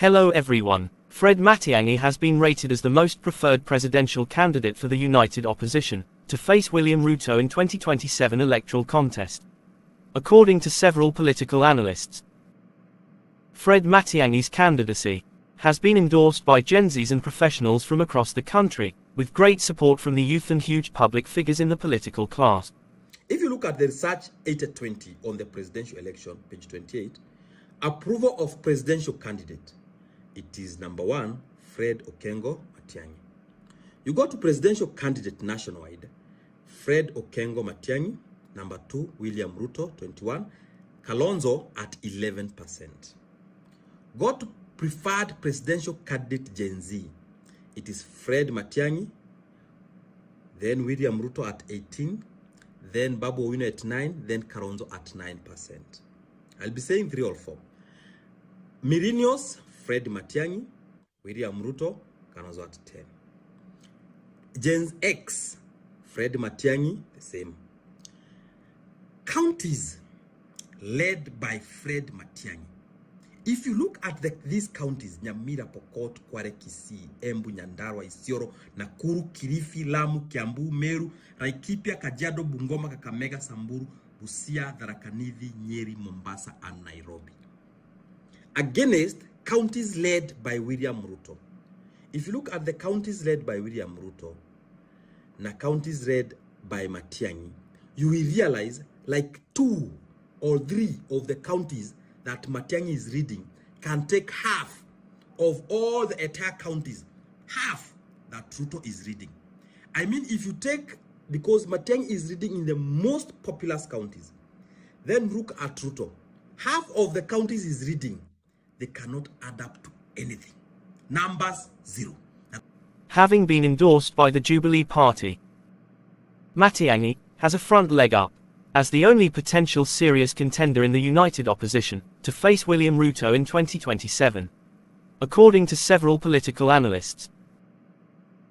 Hello everyone. Fred Matiang'i has been rated as the most preferred presidential candidate for the United Opposition, to face William Ruto in 2027 electoral contest. According to several political analysts, Fred Matiang'i's candidacy has been endorsed by Gen Zs and professionals from across the country, with great support from the youth and huge public figures in the political class. If you look at the research 80-20 on the presidential election, page 28, approval of presidential candidate, it is number 1, Fred Okengo Matiang'i. You go to presidential candidate nationwide, Fred Okengo Matiang'i, number 2, William Ruto, 21, Kalonzo at 11%. Go to preferred presidential candidate Gen Z, it is Fred Matiang'i, then William Ruto at 18, then Babu Owino at 9, then Kalonzo at 9%. I'll be saying 3 or 4. Millennials, Fred Matiang'i, William Ruto, Kalonzo at 10. Gen X, Fred Matiang'i, the same. Counties led by Fred Matiang'i. If you look at these counties, Nyamira, Pokot, Kware, Kisii, Embu, Nyandarua, Isiolo, Nakuru, Kilifi, Lamu, Kiambu, Meru, Laikipia, Kajiado, Bungoma, Kakamega, Samburu, Busia, Tharaka Nithi, Nyeri, Mombasa, and Nairobi. Against counties led by William Ruto. If you look at the counties led by William Ruto, na counties led by Matiang'i, you will realize like 2 or 3 of the counties that Matiang'i is reading can take half of all the entire counties, half that Ruto is reading. I mean, if you take, because Matiang'i is reading in the most populous counties, then look at Ruto. Half of the counties is reading, they cannot add up to anything. Numbers 0. Having been endorsed by the Jubilee Party, Matiang'i has a front leg up, as the only potential serious contender in the United Opposition, to face William Ruto in 2027. According to several political analysts,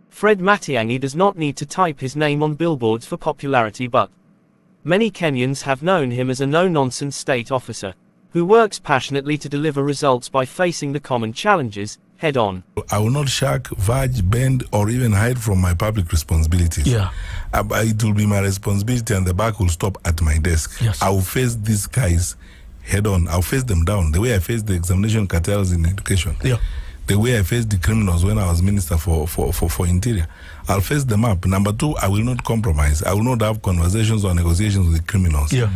Fred Matiang'i does not need to type his name on billboards for popularity, but many Kenyans have known him as a no-nonsense state officer, who works passionately to deliver results by facing the common challenges head-on. I will not shirk, verge, bend, or even hide from my public responsibilities. Yeah. It will be my responsibility, and the buck will stop at my desk. Yes. I will face these guys head-on. I'll face them down, the way I faced the examination cartels in education. Yeah. The way I faced the criminals when I was Minister for Interior. I'll face them up. Number 2, I will not compromise. I will not have conversations or negotiations with the criminals. Yeah.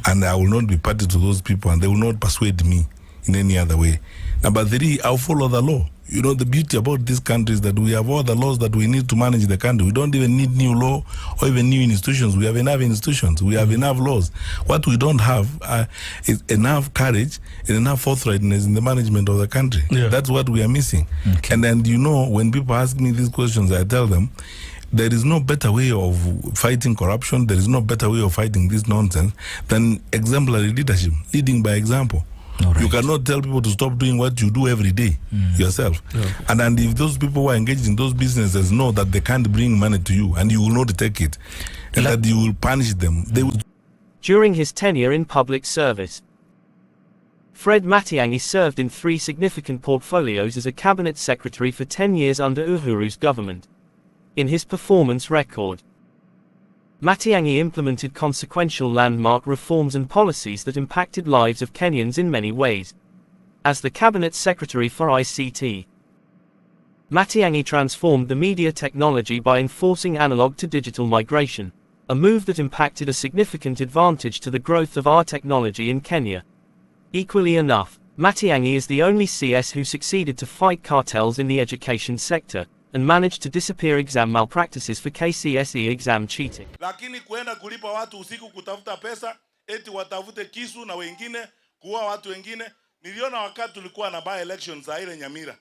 And I will not be party to those people, and they will not persuade me in any other way. Number 3, I'll follow the law. You know, the beauty about this country is that we have all the laws that we need to manage the country. We don't even need new law or even new institutions. We have enough institutions. We have enough laws. What we don't have is enough courage and enough forthrightness in the management of the country. Yeah. That's what we are missing. Okay. And then, you know, when people ask me these questions, I tell them, there is no better way of fighting corruption. There is no better way of fighting this nonsense than exemplary leadership, leading by example. Right. You cannot tell people to stop doing what you do every day yourself. Yeah. And if those people who are engaged in those businesses know that they can't bring money to you and you will not take it, and that you will punish them, they will. During his tenure in public service, Fred Matiang'i served in 3 significant portfolios as a cabinet secretary for 10 years under Uhuru's government. In his performance record, Matiang'i implemented consequential landmark reforms and policies that impacted lives of Kenyans in many ways. As the Cabinet Secretary for ICT, Matiang'i transformed the media technology by enforcing analog to digital migration, a move that impacted a significant advantage to the growth of our technology in Kenya. Equally enough, Matiang'i is the only CS who succeeded to fight cartels in the education sector, and managed to disappear exam malpractices for KCSE exam cheating. Lakini kuenda kulipa watu usiku kutafuta pesa, eti watafute kisu na wengine, kuua watu wengine. Niliona wakati tulikuwa na by elections za ile Nyamira.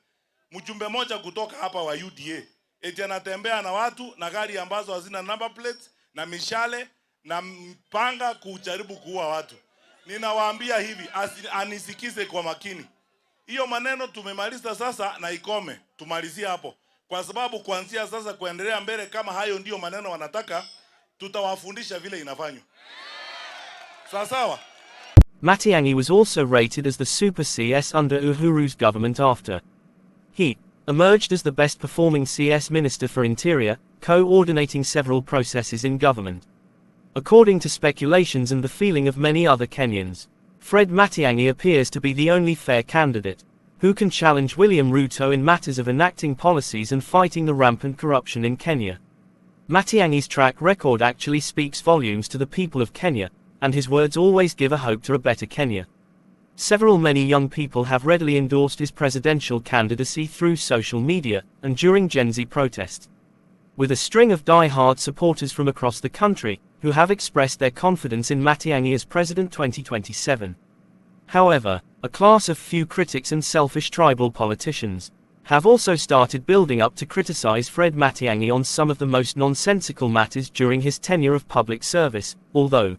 Mjumbe moja kutoka hapa wa UDA, eti anatembea na watu na gari ambazo hazina number plates na mishale na mpanga kujaribu kuua watu. Ninawaambia hivi, anisikize kwa makini. Hiyo maneno tumemaliza sasa na ikome. Tumalizie hapo. Kwa sababu kuanzia sasa kuendelea mbele, kama hayo ndio maneno wanataka, tutawafundisha vile inafanywa. Sawa sawa. Matiang'i was also rated as the Super CS under Uhuru's government after he emerged as the best performing CS Minister for Interior, coordinating several processes in government. According to speculations and the feeling of many other Kenyans, Fred Matiang'i appears to be the only fair candidate who can challenge William Ruto in matters of enacting policies and fighting the rampant corruption in Kenya. Matiang'i's track record actually speaks volumes to the people of Kenya, and his words always give a hope to a better Kenya. Many young people have readily endorsed his presidential candidacy through social media and during Gen Z protests, with a string of die-hard supporters from across the country who have expressed their confidence in Matiang'i as President 2027. However, a class of few critics and selfish tribal politicians have also started building up to criticize Fred Matiang'i on some of the most nonsensical matters during his tenure of public service, although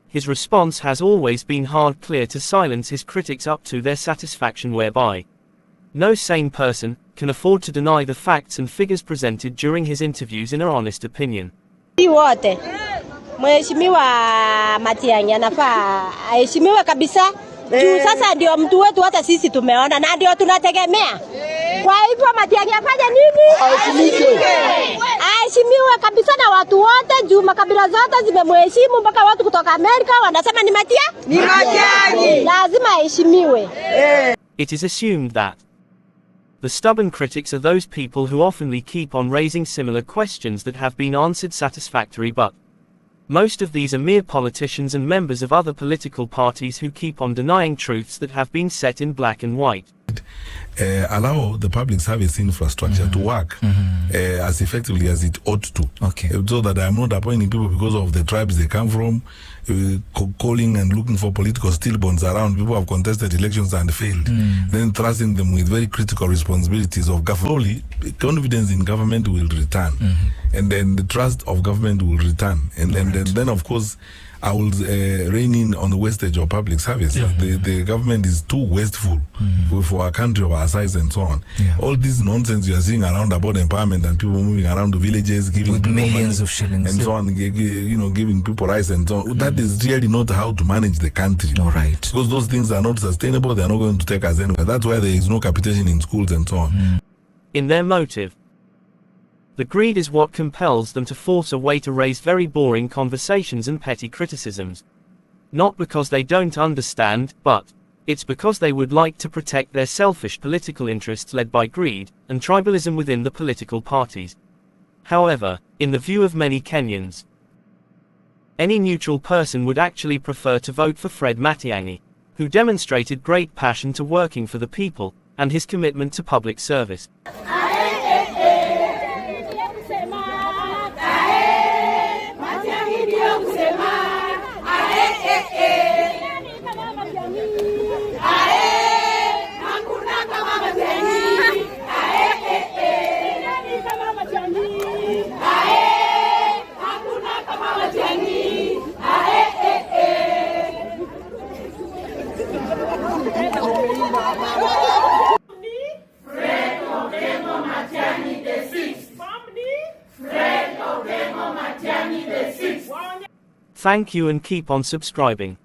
his response has always been clear to silence his critics up to their satisfaction, whereby no sane person can afford to deny the facts and figures presented during his interviews in an honest opinion. Wote Mheshimiwa Matiang'i anafaa aheshimiwe kabisa. Juu sasa ndio mtu wetu, hata sisi tumeona na ndio tunategemea. Kwa hivyo Matiang'i afanye nini? Aheshimiwe kabisa na watu wote, juu makabila zote zimemheshimu, mpaka watu kutoka Amerika wanasema ni Matiang'i. Lazima aheshimiwe. It is assumed that the stubborn critics are those people who oftenly keep on raising similar questions that have been answered satisfactorily, but most of these are mere politicians and members of other political parties who keep on denying truths that have been set in black and white. Allow the public service infrastructure to work as effectively as it ought to. Okay. So that I am not appointing people because of the tribes they come from, calling and looking for political stillborns around people who have contested elections and failed, then thrusting them with very critical responsibilities of government. Slowly, confidence in government will return, and then the trust of government will return, and then of course I will rein in on the wastage of public service. The government is too wasteful for a country of our size and so on. All this nonsense you are seeing around about empowerment and people moving around the villages, giving with millions of shillings and so on, giving people rice and so on. That is really not how to manage the country. All right. Because those things are not sustainable. They are not going to take us anywhere. That's why there is no capitation in schools and so on. In their motive, the greed is what compels them to force a way to raise very boring conversations and petty criticisms. Not because they don't understand, but it's because they would like to protect their selfish political interests led by greed and tribalism within the political parties. However, in the view of many Kenyans, any neutral person would actually prefer to vote for Fred Matiang'i, who demonstrated great passion to working for the people and his commitment to public service. Thank you and keep on subscribing.